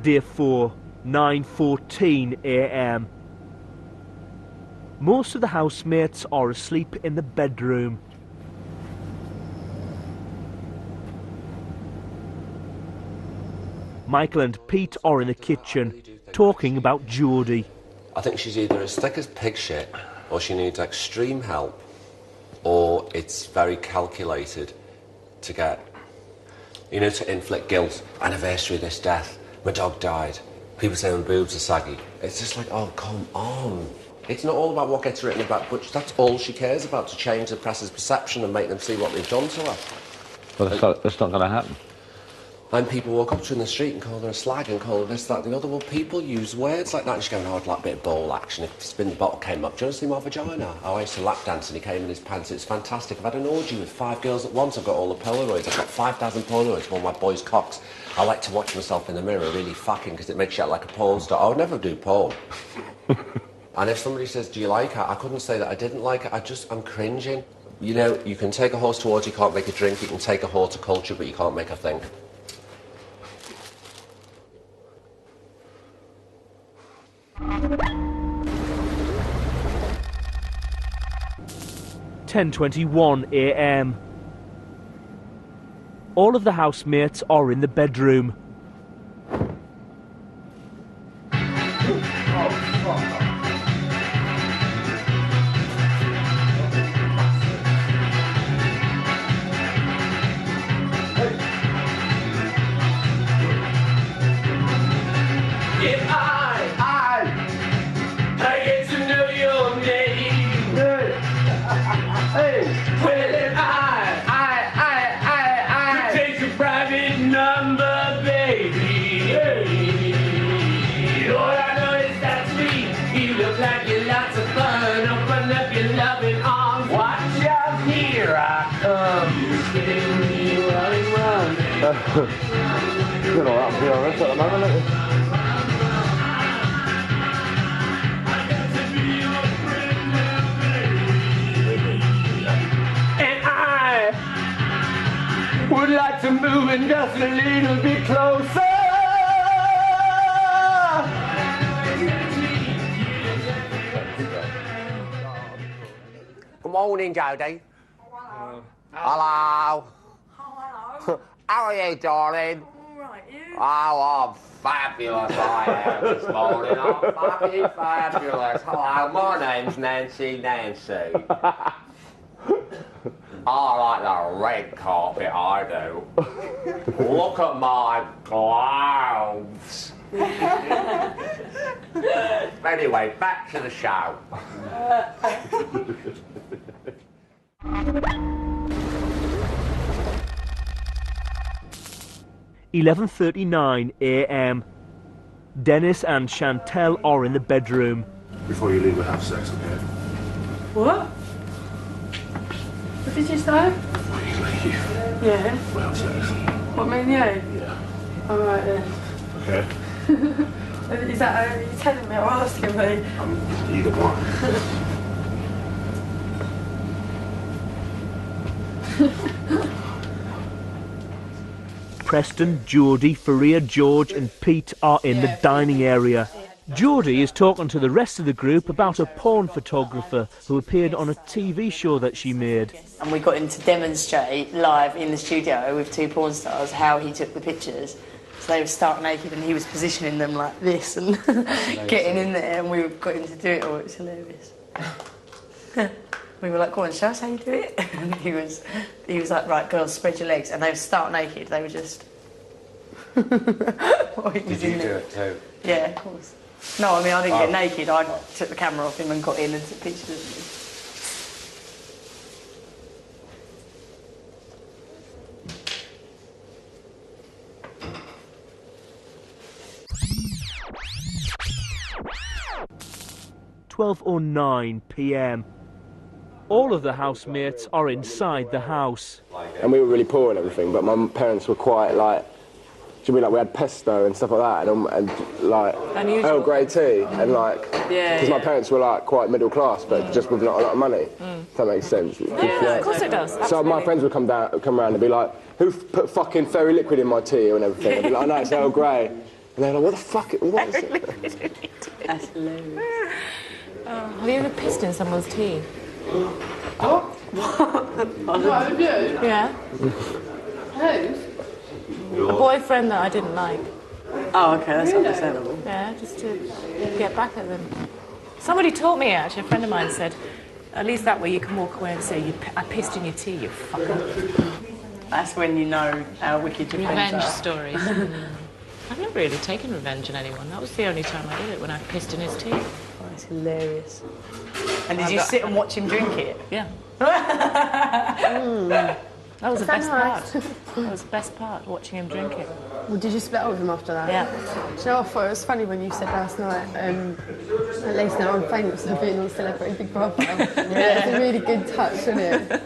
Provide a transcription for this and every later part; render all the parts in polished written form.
Day 4, 9:14 a.m. Most of the housemates are asleep in the bedroom. Michael and Pete are in the kitchen, talking about Jodie. I think she's either as thick as pig shit, or she needs extreme help, or it's very calculated to get, you know, to inflict guilt. Anniversary of this death, my dog died, people say my boobs are saggy. It's just like, oh, come on. It's not all about what gets written about Butch, that's all she cares about, to change the press's perception and make them see what they've done to her. Well, that's not going to happen. And people walk up to her in the street and call her a slag and call her this, that, and the other. Well, people use words like that and she's going, oh, I'd like a bit of ball action. If Spin the Bottle came up, do you want to see my vagina? Oh, I used to lap dance and he came in his pants. It's fantastic. I've had an orgy with 5 girls at once. I've got all the Polaroids. I've got 5,000 Polaroids of all my boys' cocks. I like to watch myself in the mirror really fucking because it makes you act like a porn star. I would never do porn. And if somebody says, do you like her? I couldn't say that I didn't like her. I'm cringing. You know, you can take a horse to water, you can't make a drink. You can take a horticulture, but you can't make a think. (10:21 a.m) All of the housemates are in the bedroom. You're all up here at the moment, aren't you? And I would like to move in just a little bit closer. Good morning, Jodie. Hello. How are you, darling? All right, you? Oh, I'm fabulous, I am this morning. I'm fucking fabulous. Hello, my name's Nancy. I like the red carpet, I do. Look at my gloves. Anyway, back to the show. 11:39 a.m. Dennis and Chantel are in the bedroom. Before you leave, we'll have sex, okay? What? What did you say? Before you leave, Yeah. we'll have sex. What, me and you? Yeah. All right then. Okay? Is that are you telling me or asking me? Either one. Preston, Jodie, Faria, George and Pete are in the dining area. Jodie is talking to the rest of the group about a porn photographer who appeared on a TV show that she made. And we got him to demonstrate live in the studio with 2 porn stars how he took the pictures. So they were stark naked and he was positioning them like this and getting in there, and we got him to do it all. It was hilarious. We were like, go on, show us how you do it. And he was like, right, girls, spread your legs. And they were stark naked. They were just... Did you do it too? Yeah, of course. No, I mean, I didn't get naked. I took the camera off him and got in and took pictures of him. (12:09 p.m) All of the housemates are inside the house. And we were really poor and everything, but my parents were quite like, do you mean like we had pesto and stuff like that, and like Earl Grey tea, and like, because my parents were like quite middle class, but just with not a lot of money. If that makes sense. Yeah, of course it does. Absolutely. So my friends would come around and be like, who put fucking fairy liquid in my tea and everything? I'd be like, no, it's Earl Grey. And they're like, what the fuck? What is it? That's hilarious. Have you ever pissed in someone's tea? What? What, you? Yeah. Who? A boyfriend that I didn't like. Oh, okay, that's understandable. Yeah, just to get back at them. Somebody taught me, actually, a friend of mine said, at least that way you can walk away and say, I pissed in your tea, you fucker. That's when you know how wicked your friends Revenge are. stories. I've never really taken revenge on anyone. That was the only time I did it, when I pissed in his tea. Oh, it's hilarious. And did you sit and watch him drink it? Yeah. That was the best part. That was the best part, watching him drink it. Well, did you split up with him after that? Yeah. Do you know, I thought it was funny when you said last night, at least now I'm famous for being on Celebrity Big Brother. Yeah. It's a really good touch, isn't it?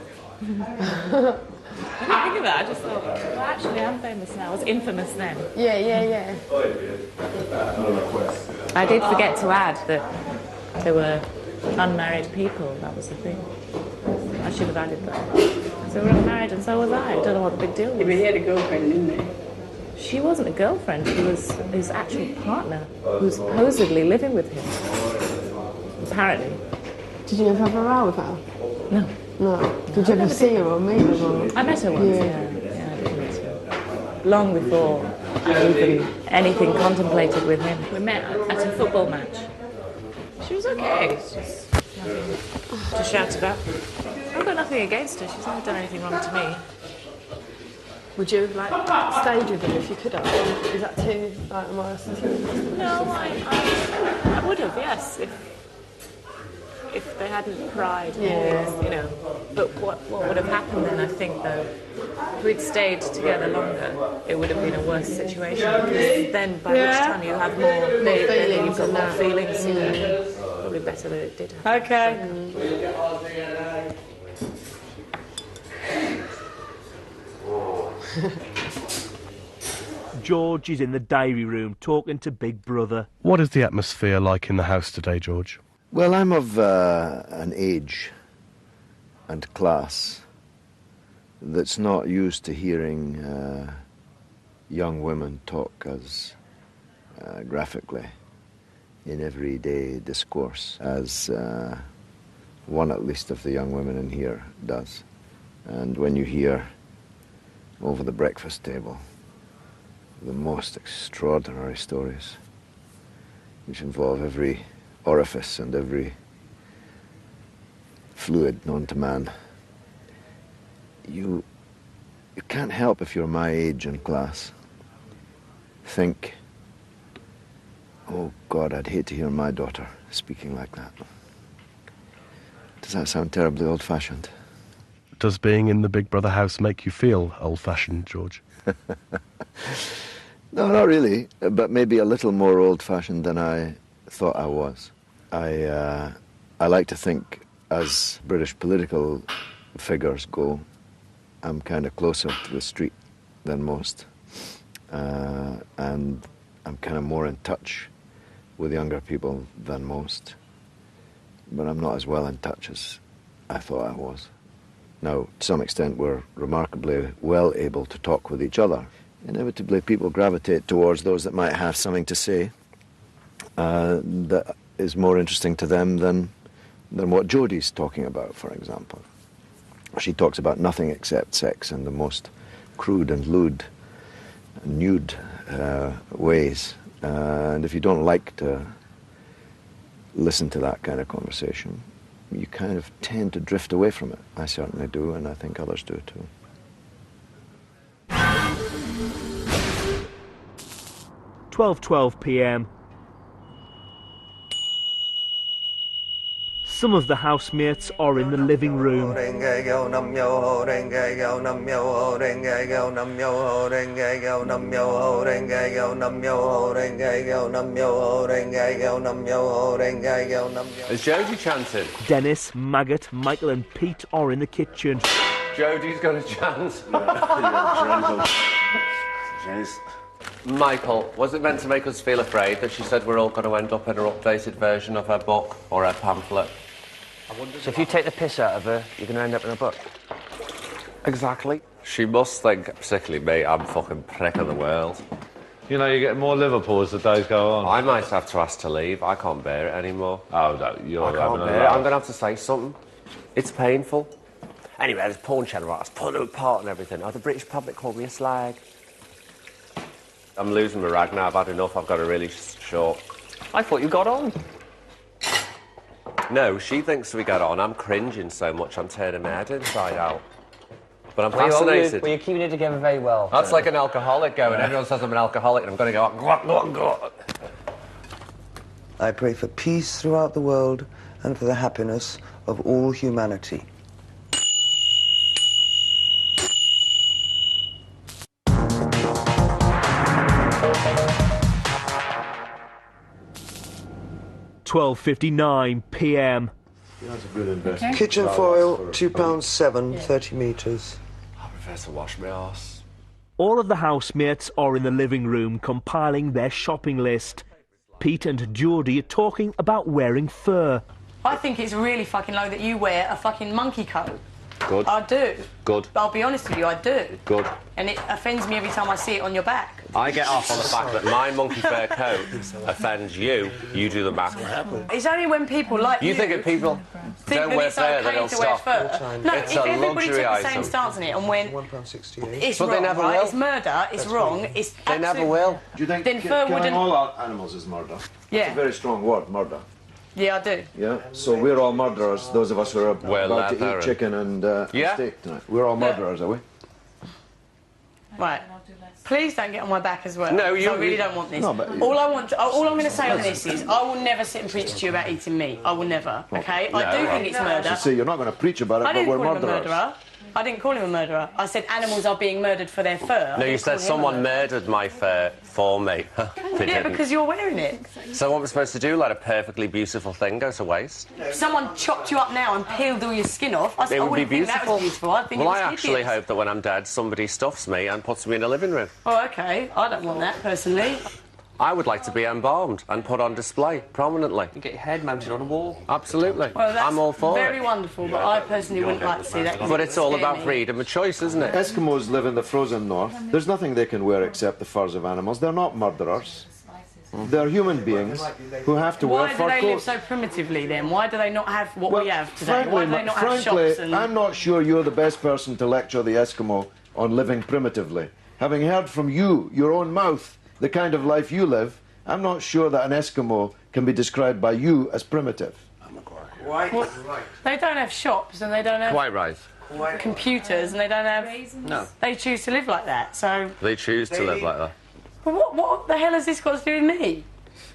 I didn't think of that, I just thought, well, actually, I'm famous now. I was infamous then. Yeah. I did forget to add that there were unmarried people, that was the thing. I should have added that. So we were unmarried and so was I. I don't know what the big deal was. Yeah, but he had a girlfriend, didn't he? She wasn't a girlfriend, she was his actual partner, who was supposedly living with him. Apparently. Did you ever have a row with her? No. No. Did you ever see her or meet her? Or? I met her once, yeah. I did meet her. Long before I even anything contemplated with him. We met at a football match. She was okay, it's just nothing to shout about. I've got nothing against her, she's never done anything wrong to me. Would you have, like, stayed with him if you could have? Is that too, like, modest? No, I would have, yes, if they hadn't cried. Yeah. You know. But what would have happened then, I think, though, if we'd stayed together longer, it would have been a worse situation. Because then, by which time you have more feelings, you've got more feelings, you know. Probably better that it did happen. Okay. George is in the diary room talking to Big Brother. What is the atmosphere like in the house today, George? Well, I'm of an age and class that's not used to hearing young women talk as graphically in everyday discourse as one at least of the young women in here does. And when you hear over the breakfast table the most extraordinary stories which involve every orifice and every fluid known to man, you can't help, if you're my age and class, think, oh God, I'd hate to hear my daughter speaking like that. Does that sound terribly old-fashioned? Does being in the Big Brother house make you feel old-fashioned, George? No, not really, but maybe a little more old-fashioned than I thought I was. I like to think, as British political figures go, I'm kind of closer to the street than most, and I'm kind of more in touch with younger people than most, but I'm not as well in touch as I thought I was. Now, to some extent, we're remarkably well able to talk with each other. Inevitably, people gravitate towards those that might have something to say that is more interesting to them than what Jodie's talking about, for example. She talks about nothing except sex in the most crude and lewd and nude ways. And if you don't like to listen to that kind of conversation, you kind of tend to drift away from it. I certainly do, and I think others do too. 12:12 p.m. Some of the housemates are in the living room. Is Jodie chanting? Dennis, Maggot, Michael and Pete are in the kitchen. Jodie's got a chance. Michael, was it meant to make us feel afraid that she said we're all going to end up in her updated version of her book or her pamphlet? So if you take the piss out of her, you're going to end up in a book? Exactly. She must think, particularly me, I'm fucking prick of the world. You know, you get more Liverpool as the days go on. I might have to ask to leave. I can't bear it anymore. Oh, no, you're I can't bear it. I'm going to have to say something. It's painful. Anyway, there's porn channel, right? I was pulling them apart and everything. Oh, the British public called me a slag. I'm losing my rag now. I've had enough. I've got a really short. I thought you got on. No, she thinks we got on. I'm cringing so much. I'm turning my head inside out. But I'm Well, fascinated. you're keeping it together very well. That's like an alcoholic going. Everyone says I'm an alcoholic, and I'm going to go, go. I pray for peace throughout the world and for the happiness of all humanity. £12:59 p.m. That's a good investment. Kitchen foil, £2.7, 30 metres. I prefer to wash my arse. All of the housemates are in the living room compiling their shopping list. Pete and Geordie are talking about wearing fur. I think it's really fucking low that you wear a fucking monkey coat. Good. I do. Good. I'll be honest with you, I do. Good. And it offends me every time I see it on your back. I get off on the fact that my monkey fur coat offends you. You do the math. It's only when people like You think if people think don't that wear it's fur, okay then they'll to wear stop. fur. No, It's if a everybody took luxury the same item. stance on it and went, £1.68. it's But wrong, they never right? will. It's murder, it's wrong, it's They never absolute- will. Do you think Then fur killing wouldn't... all animals is murder? Yeah. It's a very strong word, murder. Yeah, I do. Yeah? So we're all murderers, those of us who are about to leather eat chicken and Yeah. steak tonight. We're all murderers, are we? Right. Please don't get on my back as well. No, 'cause you- I really don't want this. No, but- all I'm going to say on this is, I will never sit and preach to you about eating meat. I will never. Okay? I do think it's murder. So say you're not going to preach about it, I but didn't we're call him a murderers. murderer. I didn't call him a murderer. I said animals are being murdered for their fur. No, you said someone murdered my fur for me. They Yeah, didn't. because you're wearing it. So what we're supposed to do? Let a perfectly beautiful thing go to waste? If someone chopped you up now and peeled all your skin off, I It would be wouldn't think that beautiful. was beautiful. I think Well, it I was actually hideous. hope that when I'm dead, somebody stuffs me and puts me in a living room. Oh, okay. I don't want that, personally. I would like to be embalmed and put on display prominently. You get your head mounted on a wall. Absolutely. Well, that's I'm all for very it. wonderful, but I personally wouldn't like to see that. 'cause But it it's all would scare about me. freedom of choice, isn't it? Eskimos live in the frozen north. There's nothing they can wear except the furs of animals. They're not murderers. They're human beings who have to wear Why do fur they live coats. so primitively then? Why do they not have what we have today? Frankly, Why do they not have frankly, shops and... I'm not sure you're the best person to lecture the Eskimo on living primitively. Having heard from you, your own mouth, the kind of life you live, I'm not sure that an Eskimo can be described by you as primitive. Well, they don't have shops and they don't have Quite right. computers and they don't have... No. They choose to live like that, so... They choose to live like that. Well, what the hell has this got to do with me?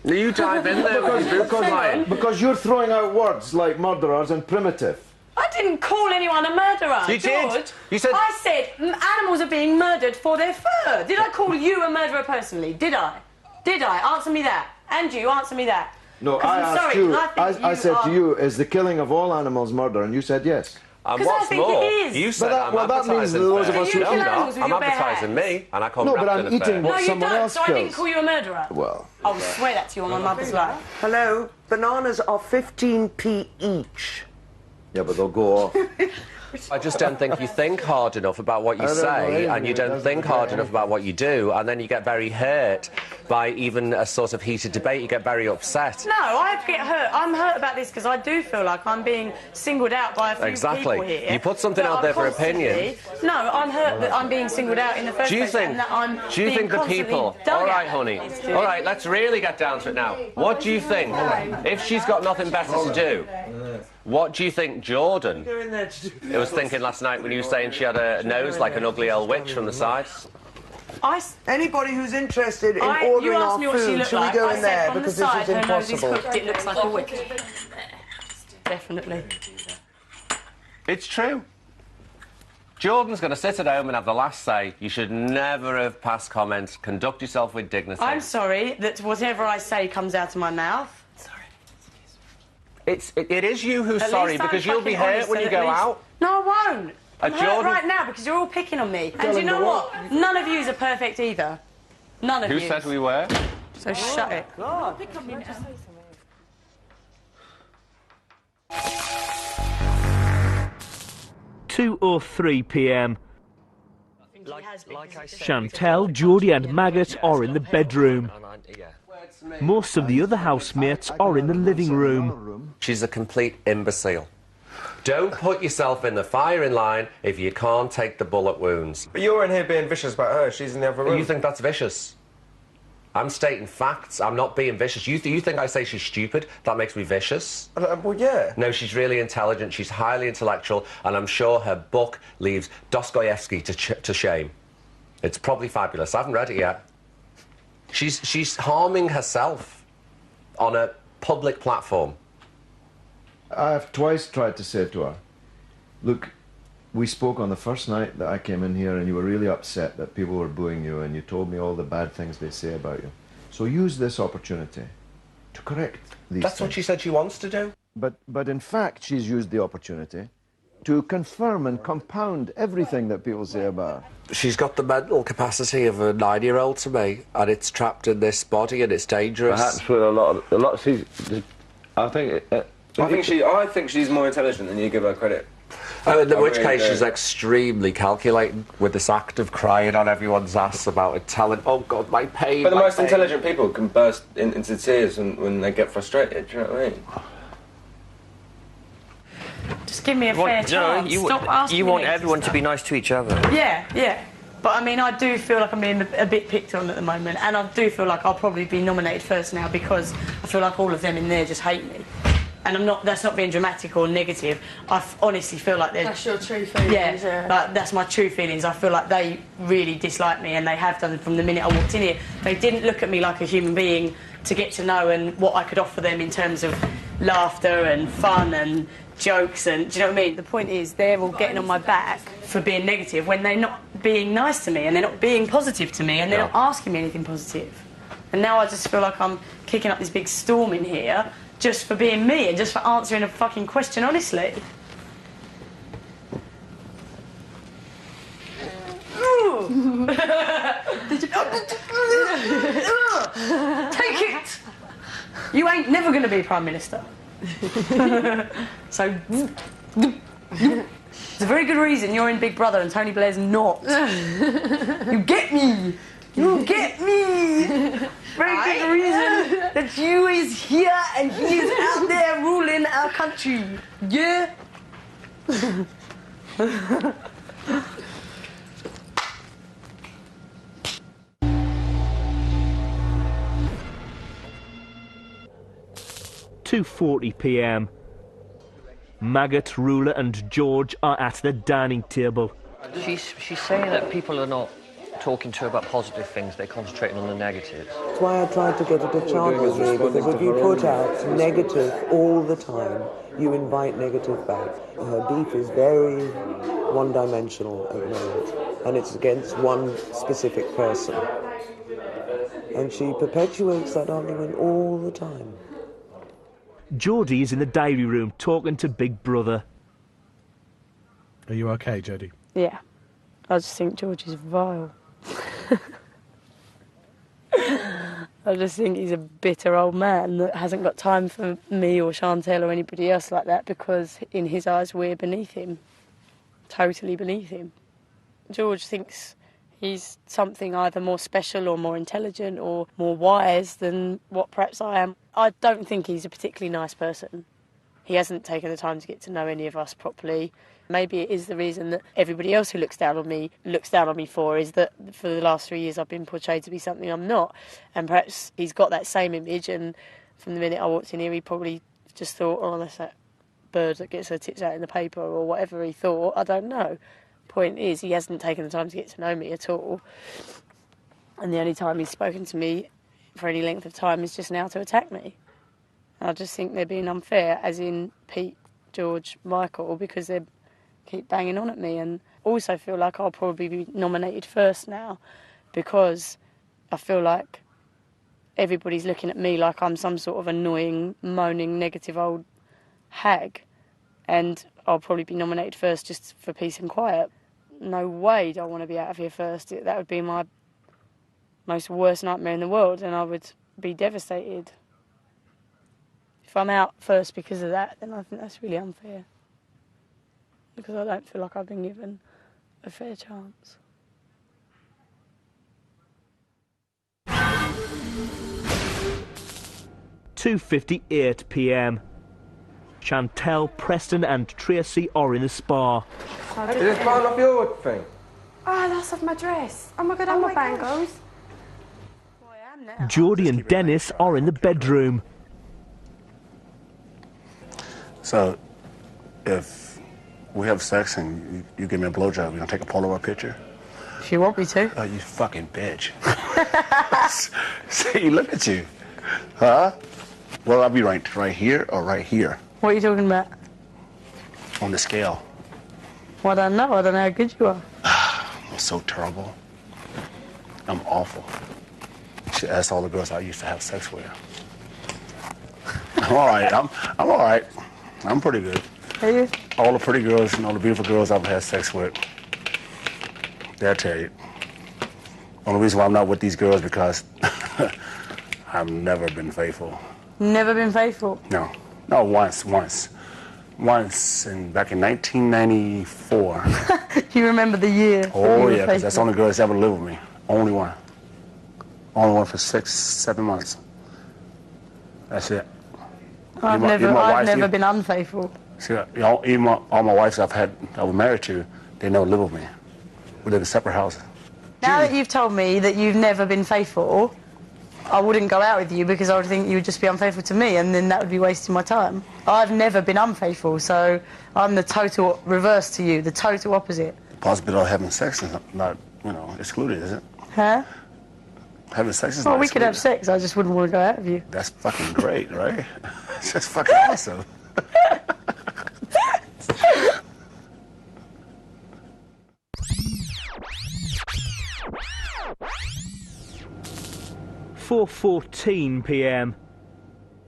You dive in there with your boots flying. Because you're throwing out words like murderers and primitive. I didn't call anyone a murderer, You did. George. You said- I said animals are being murdered for their fur. Did I call you a murderer personally? Did I? Did I? Answer me that. And you, answer me that. No, 'Cause I I'm asked sorry, you, 'cause I think I said are- to you, is the killing of all animals murder? And you said yes. And 'Cause I what's think more, it is. you said But that- I'm well, that means advertising those of fur. us who No, kill I'm animals not. with I'm your bare advertising hands. me, and I come No, wrapped but I'm in a eating fur. what No, you someone don't. else So I didn't kills. call you a murderer. Well, I will swear that to you on my mother's life. Hello, bananas are 15p each. yeah, but they'll go off. I just don't think you think hard enough about what you I don't know say, anything and you that don't doesn't think affect hard enough anything. about what you do, and then you get very hurt by even a sort of heated debate. You get very upset. No, I get hurt. I'm hurt about this because I do feel like I'm being singled out by a few Exactly. people here. You put something that out are there for constantly- opinion. No, I'm hurt that I'm being singled out in the first Do you place. think? And that I'm Do you being think the constantly people? dug All right, at. honey. All right, let's really get down to it now. What do you think? If she's got nothing better to do, what do you think Jordan was thinking last night when you were saying she had a nose like an ugly old witch from the side? Anybody who's interested in You ordering asked our me what she food, looked shall like. we go I in said there from the because this side, is her nose is impossible. hooked. It looks like a witch. Definitely. It's true. Jordan's going to sit at home and have the last say. You should never have passed comments. Conduct yourself with dignity. I'm sorry that whatever I say comes out of my mouth. It is you who's At sorry least I'm because you'll be fucking hurt honest, when you and at go least- out. No, I won't. I'm hurt Jordan- right now because you're all picking on me. Tell And you him know to what? None of yous are perfect either. None of Who you. said we were? So shut it. £2:03 p.m. Chantel, Geordie and Maggot are in the bedroom. Most of the other housemates are in the living room. She's a complete imbecile. Don't put yourself in the firing line if you can't take the bullet wounds. But you're in here being vicious about her. She's in the other room. You think that's vicious? I'm stating facts. I'm not being vicious. You think I say she's stupid? That makes me vicious? Well, yeah. No, she's really intelligent. She's highly intellectual, and I'm sure her book leaves Dostoevsky to shame. It's probably fabulous. I haven't read it yet. She's harming herself on a public platform. I've twice tried to say to her, look, we spoke on the first night that I came in here and you were really upset that people were booing you and you told me all the bad things they say about you. So use this opportunity to correct these That's things. what she said she wants to do. But in fact, she's used the opportunity to confirm and compound everything that people say about her. She's got the mental capacity of a 9-year-old to me, and it's trapped in this body and it's dangerous. Perhaps with a lot. I think she's more intelligent than you give her credit. In which case she's extremely calculating with this act of crying on everyone's ass about it, telling, oh God, my pain. But the most intelligent people can burst into tears when they get frustrated, do you know what I mean? Just give me a fair chance. Stop asking You want me everyone to be nice to each other. Yeah. But I mean, I do feel like I'm being a bit picked on at the moment, and I do feel like I'll probably be nominated first now because I feel like all of them in there just hate me. And that's not being dramatic or negative. I honestly feel like they're... That's your true feelings. Yeah, like, that's my true feelings. I feel like they really dislike me, and they have done from the minute I walked in here. They didn't look at me like a human being to get to know and what I could offer them in terms of laughter and fun and jokes and... Do you know what I mean? The point is, they're all getting on my back for being negative when they're not being nice to me and they're not being positive to me and they're not asking me anything positive. And now I just feel like I'm kicking up this big storm in here just for being me and just for answering a fucking question honestly. Take it! You ain't never going to be Prime Minister. So, it's a very good reason you're in Big Brother and Tony Blair's not. You get me! You get me! Very good reason that you is here and he is out there ruling our country. Yeah? (2:40 p.m). Maggot, Ruler and George are at the dining table. She's saying that people are not talking to her about positive things, they're concentrating on the negatives. That's why I tried to get her to chant with me, because if you put out negative all the time, you invite negative back. Her beef is very one-dimensional at the moment, and it's against one specific person. And she perpetuates that argument all the time. Geordie is in the diary room talking to Big Brother. Are you okay, Jodie? Yeah. I just think George is vile. I just think he's a bitter old man that hasn't got time for me or Chantel or anybody else like that because in his eyes we're beneath him. Totally beneath him. George thinks he's something either more special or more intelligent or more wise than what perhaps I am. I don't think he's a particularly nice person. He hasn't taken the time to get to know any of us properly. Maybe it is the reason that everybody else who looks down on me for is that for the last 3 years I've been portrayed to be something I'm not. And perhaps he's got that same image, and from the minute I walked in here he probably just thought, oh, that's that bird that gets her tits out in the paper or whatever he thought. I don't know. Point is, he hasn't taken the time to get to know me at all. And the only time he's spoken to me for any length of time is just now to attack me. I just think they're being unfair, as in Pete, George, Michael, because they keep banging on at me, and also feel like I'll probably be nominated first now because I feel like everybody's looking at me like I'm some sort of annoying, moaning, negative old hag, and I'll probably be nominated first just for peace and quiet. No way do I want to be out of here first. That would be my most worst nightmare in the world, and I would be devastated. If I'm out first because of that, then I think that's really unfair. Because I don't feel like I've been given a fair chance. 2:58 p.m. Chantel, Preston and Tracy are in the spa. Is this part of your thing? Oh, that's off my dress. Oh my god, I'm my bangles. Geordie and Dennis are in the bedroom. So, if we have sex and you give me a blowjob, you gonna take a Polaroid picture? If you want me to. Oh, you fucking bitch. See, look at you. Huh? Well, I'll be right here or right here What are you talking about? on the scale. Well, I don't know. I don't know how good you are. I'm so terrible. I'm awful. You should ask all the girls I used to have sex with. I'm all right. I'm all right. I'm pretty good. Are you? All the pretty girls and all the beautiful girls I've had sex with, they'll tell you. Only reason why I'm not with these girls because I've never been faithful. Never been faithful? No. No, once, and back in 1994. You remember the year? Oh, yeah, because that's the only girl that's ever lived with me. Only one. Only one for 6-7 months. That's it. I've never been unfaithful. See, even all my wives I was married to, they never lived with me. We live in separate houses. Now that you've told me that you've never been faithful, I wouldn't go out with you because I would think you would just be unfaithful to me, and then that would be wasting my time. I've never been unfaithful, so I'm the total reverse to you, the total opposite. Possibility of having sex is not, excluded, is it? Huh? Having sex is Well, not we could excluded. have sex, I just wouldn't want to go out with you. That's fucking great, right? That's fucking awesome. (4:14 p.m.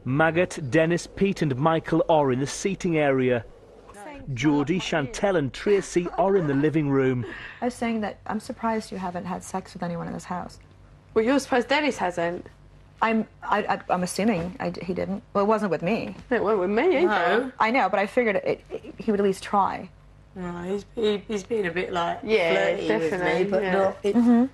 Maggot, Dennis, Pete and Michael are in the seating area. Geordie, Chantel and Tracy are in the living room. I was saying that I'm surprised you haven't had sex with anyone in this house. Well, you're surprised Dennis hasn't? I'm assuming he didn't. Well, it wasn't with me. It wasn't with me either. No. I know, but I figured he would at least try. No, he's been a bit like Yeah, flirty definitely. with me, but yeah. not.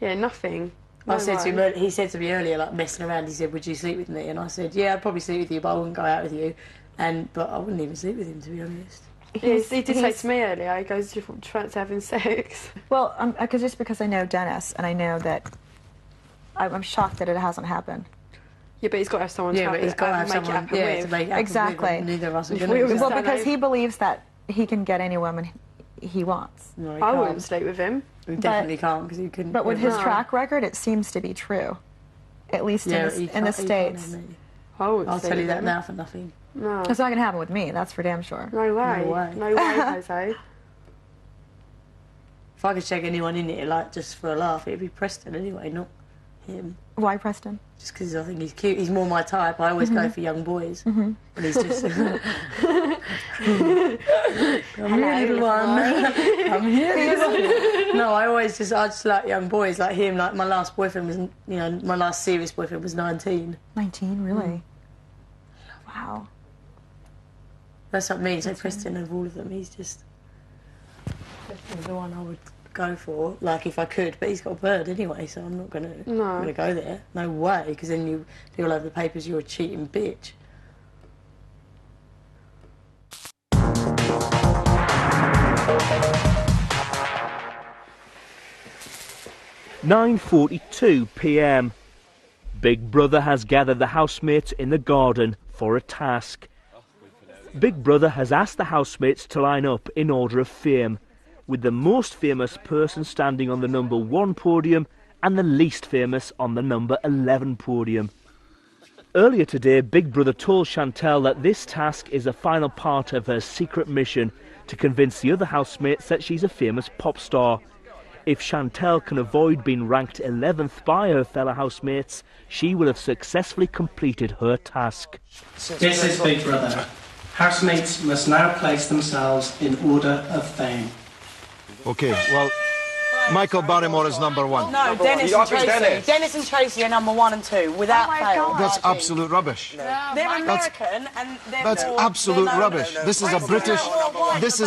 Yeah, nothing. I said to him, he said to me earlier, like messing around, he said, would you sleep with me? And I said, yeah, I'd probably sleep with you, but I wouldn't go out with you. But I wouldn't even sleep with him, to be honest. He did say to me earlier, he goes, do you fancy having sex? Well, just because I know Dennis, and I know that I'm shocked that it hasn't happened. Yeah, but he's got to have someone Yeah, to but he's got to have make it someone- happen yeah, with. to make it happen Exactly. with, neither of us are gonna do that. Well, because he believes that he can get any woman he wants. No, he I can't. wouldn't sleep with him. He definitely can't, because he couldn't. But with his No. track record, it seems to be true. At least Yeah, in the States. I'll tell you that now for nothing. No. It's not going to happen with me, that's for damn sure. No way. No way. No way, Jose. If I could check anyone in here, like, just for a laugh, it'd be Preston anyway, not him. Why Preston? Just because I think he's cute. He's more my type. I always go Mhm. for young boys. Mhm. And he's just... Come Hello, here, little one. boy. Come here, little one. No, I just like young boys like him. Like, my last boyfriend was, my last serious boyfriend was 19. 19, really? Wow. That's what I mean. So Preston, of all of them, he's just the one I would go for, like, if I could. But he's got a bird anyway, so I'm not gonna go there. No way, because then you'll be all over the papers. You're a cheating bitch. (9:42 p.m. Big Brother has gathered the housemates in the garden for a task. Big Brother has asked the housemates to line up in order of fame, with the most famous person standing on the number 1 podium and the least famous on the number 11 podium. Earlier today, Big Brother told Chantel that this task is a final part of her secret mission to convince the other housemates that she's a famous pop star. If Chantel can avoid being ranked 11th by her fellow housemates, she will have successfully completed her task. This is Big Brother. Housemates must now place themselves in order of fame. Okay, well, Michael Barrymore is number 1. No, Dennis and Tracy. Dennis and Tracy are number 1 and 2, without fail. That's absolute rubbish. They're American and they're That's more- absolute they're rubbish. This is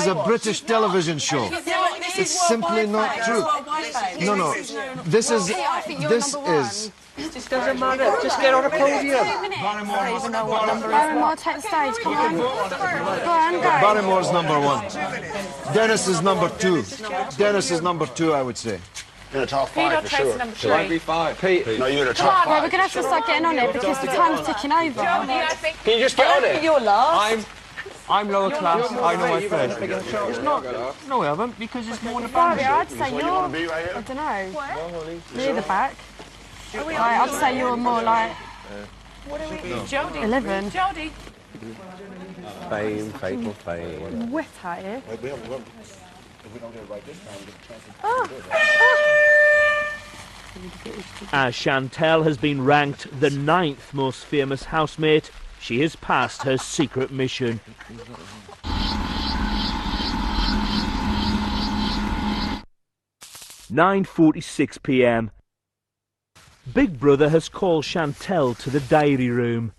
a British television show. It's simply not true. No, this is It doesn't matter. Just get on a podium. Barrymore, take the stage, come on. Go on, go. Barrymore's number 1. Dennis is number 2. Dennis is number 2, I would say. You're in the top Peter 5 for takes sure. number 3. Should I be 5? Pete. No, you're in the Come top on, 5. we're going to have to start getting on it because the time's ticking over. Can you just get on it? You're last. I'm lower class. I know my first. It's not. No, I haven't, because it's more the band. I'd say you're, I don't know, near the back. I'd say you're more like... What are we? Jodie. 11. Jodie. Fame, fatal fame. Wet out here. If we don't get it right this time, we get a chance to do it. As Chantel has been ranked the 9th most famous housemate, she has passed her secret mission. "9:46 p.m. Big Brother has called Chantel to the diary room.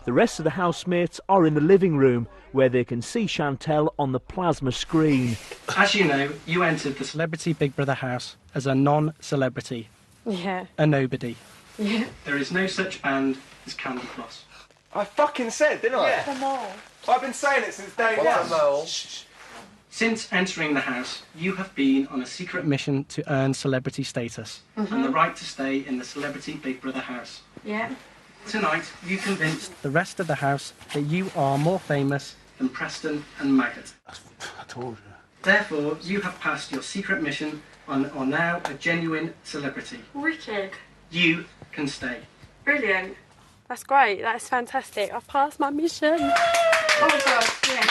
The rest of the housemates are in the living room, where they can see Chantel on the plasma screen. As you know, you entered the Celebrity Big Brother house as a non-celebrity. Yeah. A nobody. Yeah. There is no such band as Candy Floss. I fucking said, didn't I? Yeah. Come on. I've been saying it since day one. Since entering the house, you have been on a secret mission to earn celebrity status and the right to stay in the Celebrity Big Brother house. Yeah. Tonight, you convinced the rest of the house that you are more famous than Preston and Maggot. I told you. Therefore, you have passed your secret mission and are now a genuine celebrity. Wicked. You can stay. Brilliant. That's great. That's fantastic. I've passed my mission. Oh my God, yeah.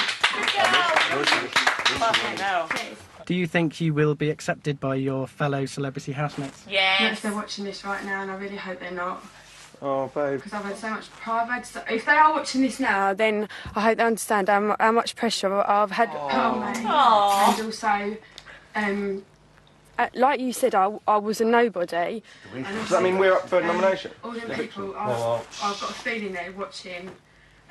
Do you think you will be accepted by your fellow celebrity housemates? Yes, they're watching this right now, and I really hope they're not. Oh, babe. Because I've had so much pride. If they are watching this now, then I hope they understand how much pressure I've had on me. And also, like you said, I was a nobody. Does that mean we're up for nomination? All them people, I've got a feeling they're watching.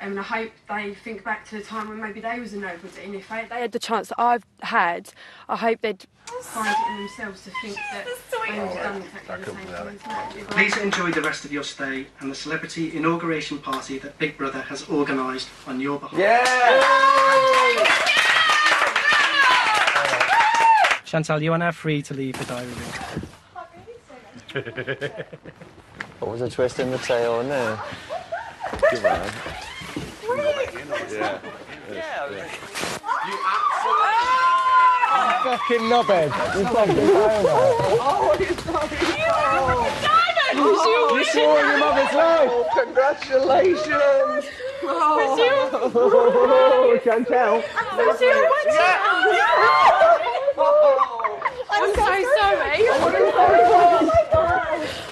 And I hope they think back to the time when maybe they was a nobody, and if they had the chance that I've had, I hope they'd find it in themselves to think that they would have done exactly the same thing. Please enjoy the rest of your stay and the celebrity inauguration party that Big Brother has organised on your behalf. Chantal, you are now free to leave the diary room. What was a twist in the tail now? Give on. Yeah. Fucking knobhead. You fucking You swore on your mother's life. Oh, congratulations. Oh, Chantel. I'm so sorry.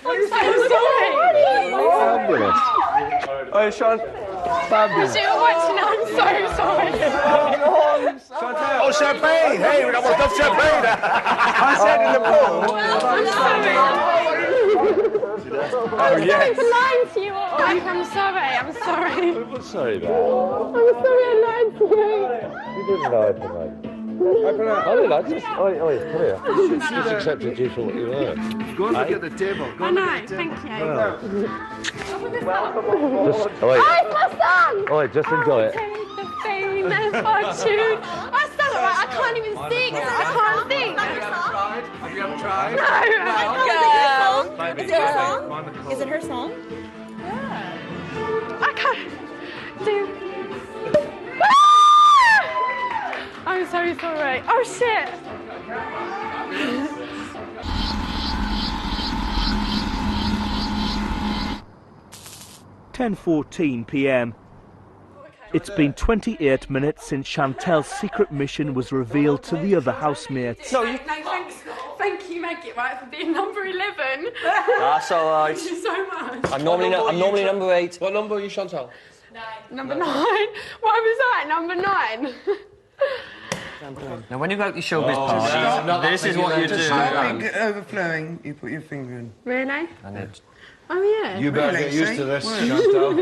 I'm so sorry. Fabulous. Oh, Sean. Fabulous. As you were watching, I'm so sorry. Oh, champagne! Hey, we got more stuff champagne! I said in the pool. I'm sorry. Oh, yes. I'm lying to you all. I'm sorry. I'm sorry. People say that. I'm sorry I lied to you. You didn't lie to me. I did, I just... Oi, come here. She's accepted you for what you were. Go and look at the table. Go I and look know, at the table. thank you. Just, oi. Hi, it's my son! Oi, just enjoy it. The fame and fortune. I still right, I can't even sing. I can't sing. Have you ever tried? No, Is it her song? Is it her song? I can't do. I'm so sorry. Oh shit. 10:14 p.m. It's been 28 minutes since Chantel's secret mission was revealed to the other housemates. No, thank you, Maggie, right, for being number 11. That's all right. Thank you so much. I'm normally number 8. What number are you, Chantal? 9. Number 9. What was that? Number 9. Now, when you go to your showbiz party, this is what you do. Something overflowing, you put your finger in. Really? And it Oh, yeah. You better get used to this, Chantal.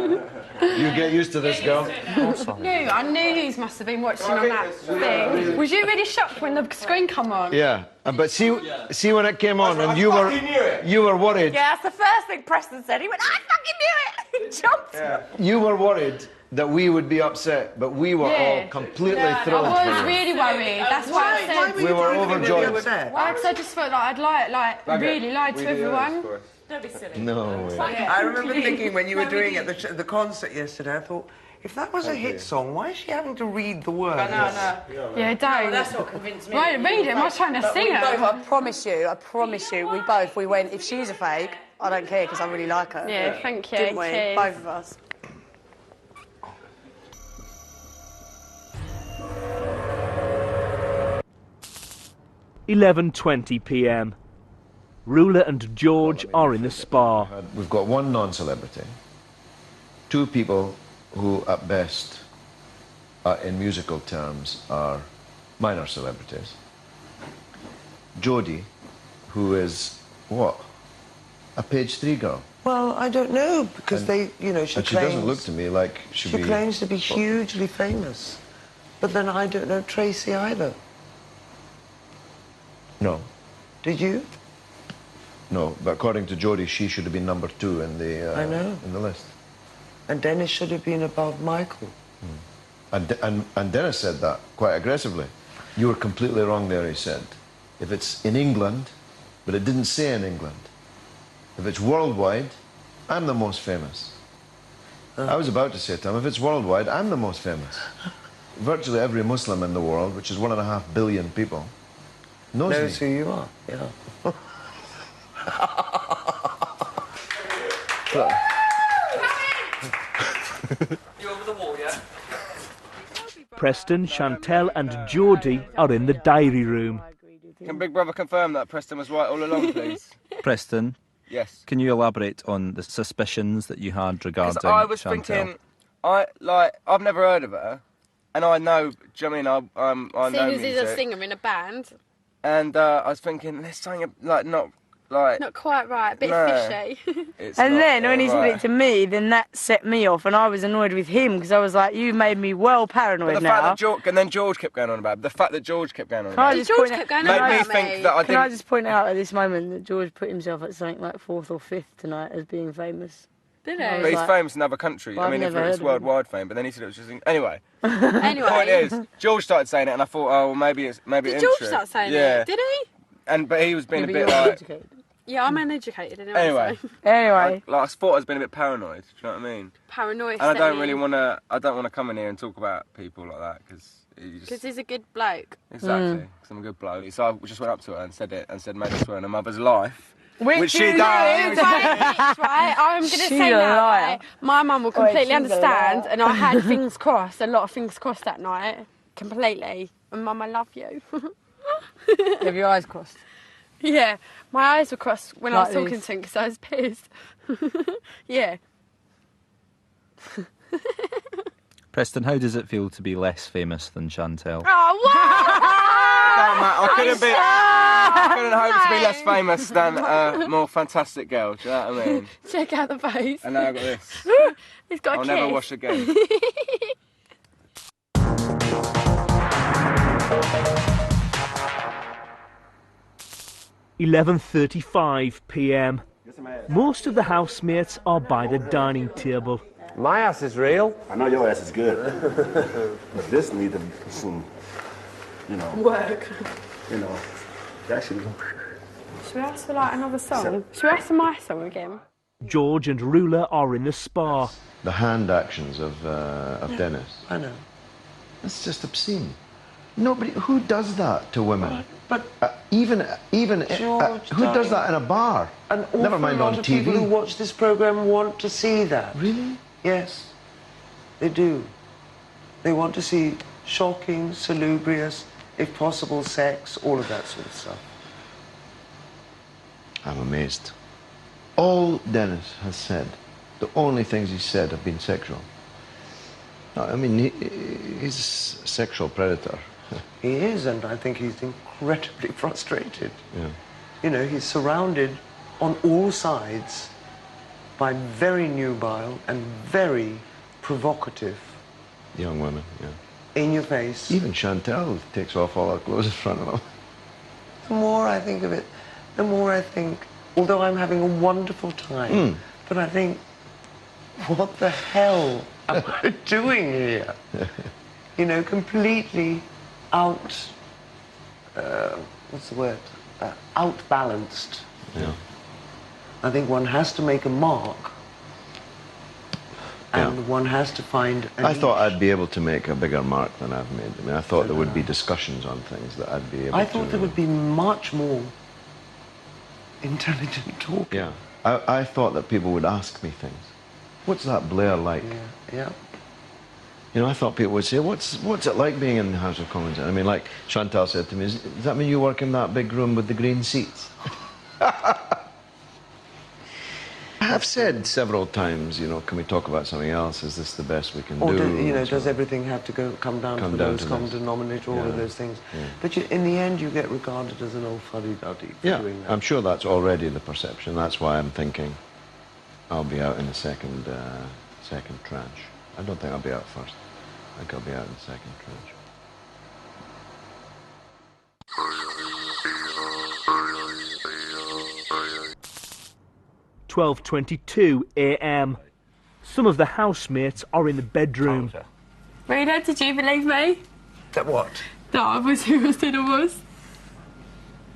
You get used to this, girl. I knew you must have been watching on that thing. Was you really shocked when the screen come on? Yeah, but see when it came on and you were worried. Yeah, that's the first thing Preston said. He went, I fucking knew it! He jumped. Yeah. You were worried that we would be upset, but we were all completely thrilled. I was really worried. That's why I said... We were overjoyed. Why? Because I just felt like I'd really lied to everyone. Don't be silly. No way. I remember thinking when you were doing it at the concert yesterday, I thought, if that was a hit song, why is she having to read the words? Yeah, don't. That's what convinced me. Right, read it. I was trying to sing it. I promise you, we went, if she's a fake, I don't care because I really like her. Yeah, thank you. Didn't we? Cheers. Both of us. (11:20 p.m). Ruler and George are in the spa. We've got one non-celebrity, two people who, at best, in musical terms, are minor celebrities. Jodie, who is, what? A page 3 girl. Well, I don't know, because she doesn't look to me like she claims to be hugely famous. But then I don't know Tracy either. No. Did you? No, but according to Jodie, she should have been number 2 in the I know. in the list. And Dennis should have been above Michael. And Dennis said that quite aggressively. You were completely wrong there, he said. If it's in England, but it didn't say in England. If it's worldwide, I'm the most famous. I was about to say to him, if it's worldwide, I'm the most famous. Virtually every Muslim in the world, which is 1.5 billion people, knows who you are, yeah. You over the wall yet? Preston, Chantel and Geordie are in the diary room. Can Big Brother confirm that Preston was right all along, please? Preston? Yes. Can you elaborate on the suspicions that you had regarding Because I was Chantel? thinking, I've never heard of her, and I know, do you know what I mean, I know Seeing as he's music. a singer in a band. And I was thinking, there's something, Not quite right, a bit fishy. And then when he said it to me, then that set me off, and I was annoyed with him because I was like, "You made me well paranoid But the now." fact that and then George kept going on about it. The fact that George kept going on Can I about it. just point out- made me think that I Can I didn't. just point out at this moment that George put himself at something like 4th or 5th tonight as being famous? Did I was But he's like, famous in other countries. Well, I mean, I've if never it's heard of him. worldwide fame. But then he said it was just anyway. Anyway. The point is, George started saying it, and I thought, oh, well, maybe it's Did it's George true. start saying Yeah. it? Did he? But he was being a but bit you're like. uneducated. Yeah, I'm uneducated anyway. Anyway. So. Anyway. I thought I was being a bit paranoid. Do you know what I mean? Paranoid. And I don't really want to. I don't want to come in here and talk about people like that because he's a good bloke. Exactly. Because I'm a good bloke. So I just went up to her and said it and said, "Made us swear on her mother's life." Which she you does. did. Right, I'm going to She's say a that. liar. Right? My mum will completely she's a understand, liar. and I had things crossed, a lot of things crossed that night, completely. And Mum, I love you. Have your eyes crossed? Yeah, my eyes were crossed when I was Like talking this. to him because I was pissed. Yeah. Preston, how does it feel to be less famous than Chantel? Oh, wow! I couldn't hope to be less famous than a more fantastic girl. Do you know what I mean? Check out the face. And now I've got this. He's got a I'll kiss. never wash again. (11:35 p.m). Most of the housemates are by the dining table. My ass is real. I know your ass is good. But this needs some, Work. that should Should we ask for like another song? Should we ask for my song again? George and Ruler are in the spa. The hand actions of Dennis. I know. That's just obscene. Nobody who does that to women. But even who does that in a bar? An awful Never mind lot on of TV. people who watch this program want to see that. Really? Yes, they do. They want to see shocking, salubrious, if possible, sex, all of that sort of stuff. I'm amazed. All Dennis has said, the only things he said have been sexual. No, I mean, he's a sexual predator. He is, and I think he's incredibly frustrated. Yeah. You know, he's surrounded on all sides by very nubile and very provocative. Young women, yeah. In your face. Even Chantal takes off all her clothes in front of them. The more I think of it, the more I think, although I'm having a wonderful time, but I think, what the hell am I doing here? You know, completely what's the word? Outbalanced. Yeah. I think one has to make a mark, and one has to find a I thought niche. I'd be able to make a bigger mark than I've made. I mean, I thought there would be discussions on things that I'd be able to... I thought there would be much more intelligent talk. Yeah. I thought that people would ask me things. What's that Blair like? Yeah. You know, I thought people would say, what's it like being in the House of Commons? I mean, like Chantal said to me, does that mean you work in that big room with the green seats? I have said several times, you know, can we talk about something else? Is this the best we can do? You know, does everything have to come down to the lowest common denominator, all of those things? Yeah. But in the end, you get regarded as an old fuddy-duddy for doing that. I'm sure that's already the perception. That's why I'm thinking I'll be out in the second tranche. I don't think I'll be out first. I think I'll be out in the second tranche. "12:22 a.m. Some of the housemates are in the bedroom. Rita, did you believe me? That what? That I was who I said I was.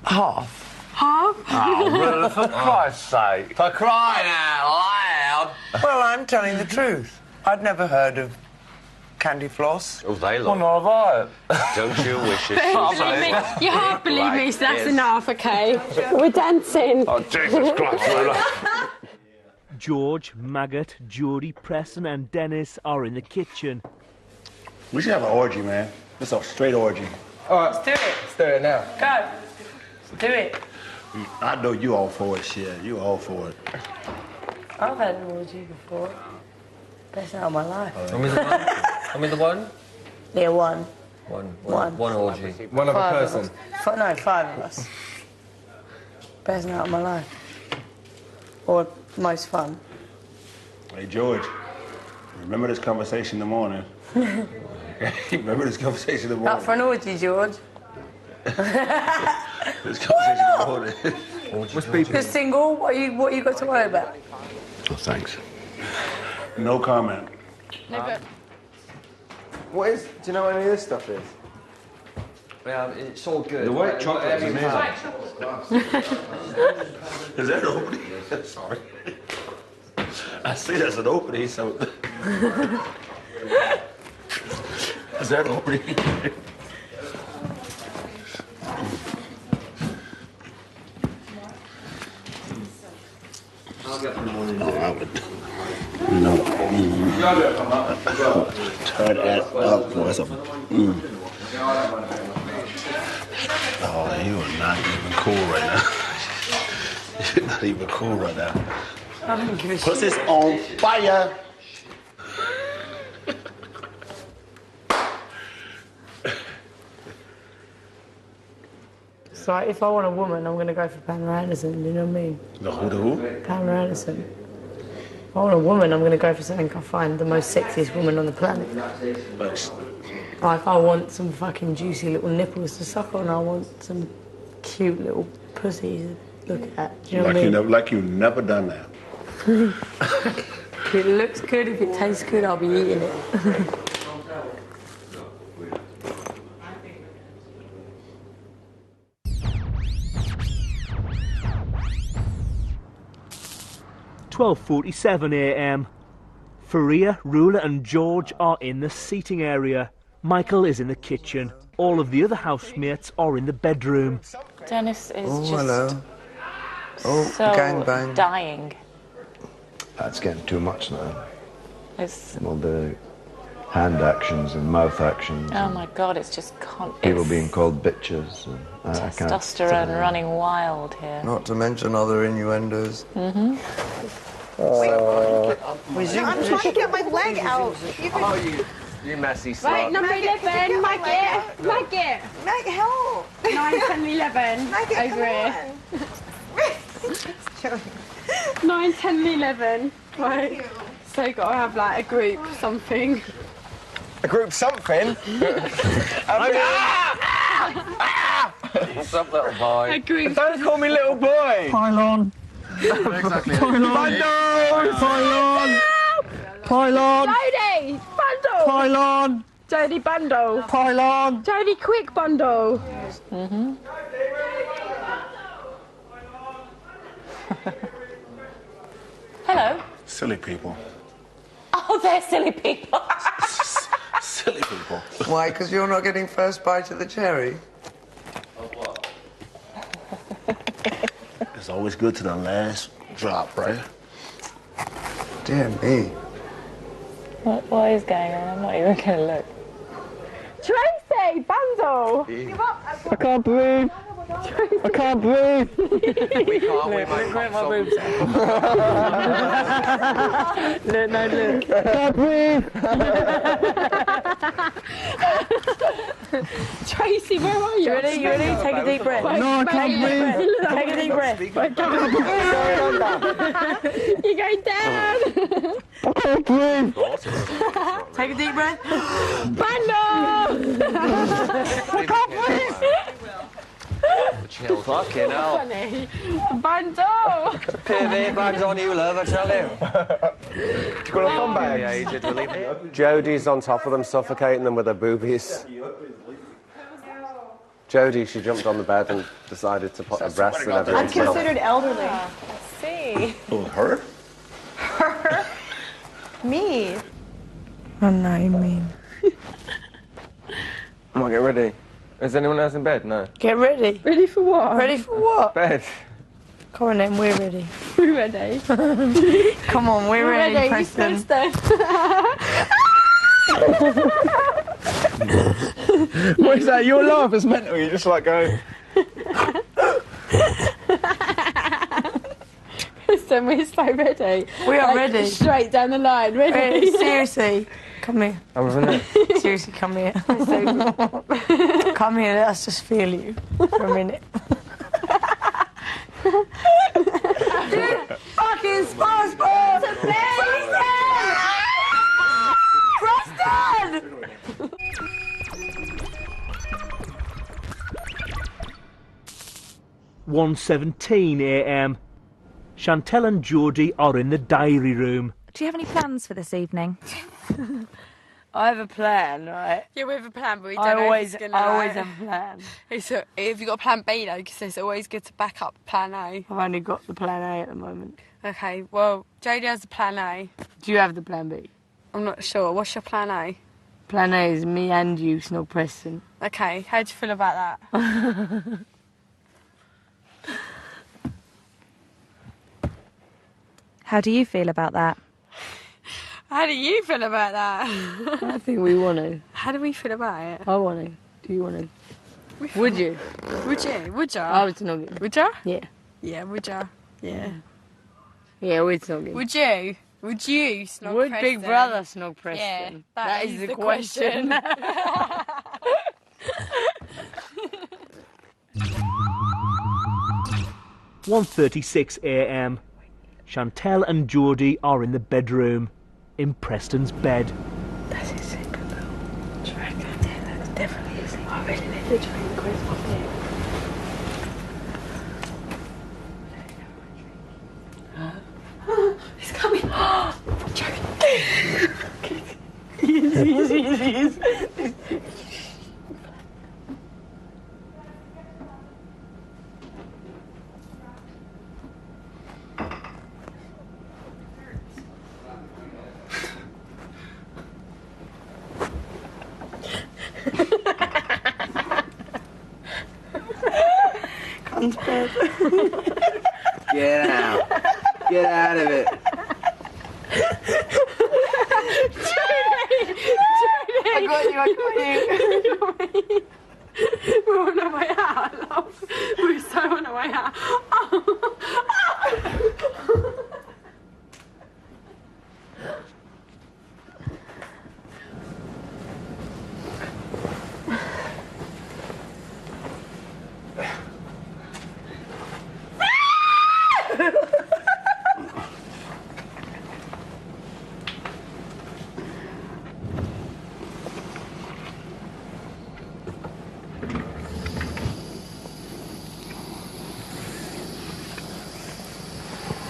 Half. Half? Oh, Rilla, for Christ's sake. For crying out loud! Well, I'm telling the truth. I'd never heard of Candy Floss. Oh, they Well, love nor have I. Don't you wish it? You half believe me, so that's enough, okay? We're dancing. Oh, Jesus Christ, Rilla. George, Maggot, Geordie, Preston and Dennis are in the kitchen. We should have an orgy, man. It's a straight orgy. All right, let's do it. Let's do it now. Go. Do it. I know you all for it, shit. You all for it. I've had an orgy before. Best night of my life. I mean the one? Yeah, one. One orgy. One of a person? No, 5 of us. Best night of my life. Or most fun. Hey, George, remember this conversation in the morning? Remember this conversation in the morning? Up for an orgy, George. This conversation in the morning. You're single, what you got to worry about? Oh, thanks. No comment. Never. What is? Do you know what any of this stuff is? Yeah, it's all good. The white chocolate is amazing. Is that an opening? Sorry. I see that's an opening, so... Is that an opening? I would... No. Turn that up, boy. That's a... Oh, you are not even cool right now. You're not even cool right now. Pussy's on fire. So if I want a woman, I'm going to go for Pamela Anderson, do you know what I mean? The who? Pamela Anderson. If I want a woman, I'm going to go for something I find the most sexiest woman on the planet. Like, I want some fucking juicy little nipples to suck on, I want some cute little pussies to look at, do you know what I mean? Like you've never done that. If it looks good, if it tastes good, I'll be eating it. 12:47 a.m. Faria, Rula and George are in the seating area. Michael is in the kitchen. All of the other housemates are in the bedroom. Dennis is hello. so gangbang. dying. That's getting too much now. It's, All the hand actions and mouth actions. oh my God, it's just People being called bitches. And I can't. testosterone running wild here. Not to mention other innuendos. Mm-hmm. I'm trying to get my leg out. You messy slut. Right, number 11, Maggie. Maggie. Meg, help. 9, 10, 11. Maggie, over come here. on. 9, 10 and 11. Right. So you got to have like a group something. A group something? What's up, little boy? A group. Don't call me little boy. Pylon. Exactly. Pylon. Pylon. Pylon. Jodie! Bundle! Pylon. Jodie Bundle. Pylon. Jodie Quick Bundle. Hello. Silly people. Oh, they're silly people. Silly people. Why? Because you're not getting first bite of the cherry? It's always good to the last drop, right? Dear me. What is going on? I'm not even going to look. Tracy Bundle. I can't breathe. I can't breathe. We can't, we might Look my pop boobs. Look, no, look. I can't breathe. Tracy, where are you? You ready? You ready? Take a deep breath. No, I can't breathe. Take a deep breath. You're going down. I can't breathe. Take a deep breath. Bundle. I can't breathe. Chill. Fucking hell. Funny. Bundle. PV bags on you, love, I tell you. You got a fun bag? Yeah, you did believe me. Jodie's on top of them, suffocating them with her boobies. Jodie, she jumped on the bed and decided to put her breasts in I'm everyone's mouth. considered elderly. I see. Oh, her? Her? Me? I know you mean. Come on, get ready. Is anyone else in bed? No. Get ready. Ready for what? Ready for what? Bed. Come on then, we're ready. We're ready. Come on, we're ready, Preston. What is that? Your laugh is mental. You just like go. Listen, we're so ready. We are Like, ready. Straight down the line. Ready? Seriously. Come here. I was in it. Seriously, come here. Come here, let us just feel you for a minute. Fucking Spice Balls! Preston! 1:17 a.m. Chantel and Geordie are in the diary room. Do you have any plans for this evening? I have a plan, right? Yeah, we have a plan, but we don't I know always, if it's gonna, I always have a plan. If you got plan B though, because it's always good to back up plan A. I've only got the plan A at the moment. Okay, well, Jodie has the plan A. Do you have the plan B? I'm not sure. What's your plan A? Plan A is me and you, Snog Preston. Okay, how do you feel about that? How do you feel about that? How do you feel about that? I think we want to. How do we feel about it? I want to. Do you want to? Would you? Would you? Would you? I would snog him. Would you? Yeah. Yeah, would you? Yeah. Yeah, we'd snog him. Would you? Would you snog Would Preston? Big Brother snog Preston? Yeah, that is the question. 1:36 a.m. Chantel and Geordie are in the bedroom, in Preston's bed. That's his secret though. Do you reckon? Yeah, that's definitely his secret. I really need to try and quiz my bed. He's coming. He is. Come to bed. Get out. Get out of it. I got you. We're on our way out, love. We're so on our way out.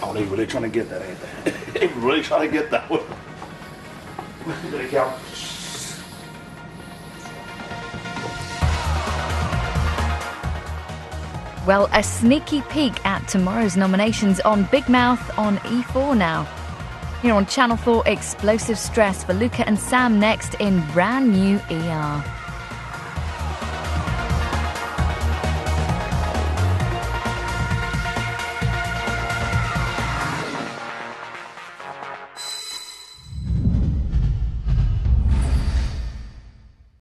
Oh, they really trying to get that, ain't they? They really trying to get that one. There you go. Well, a sneaky peek at tomorrow's nominations on Big Mouth on E4 now. Here on Channel 4, explosive stress for Luca and Sam next in brand new ER.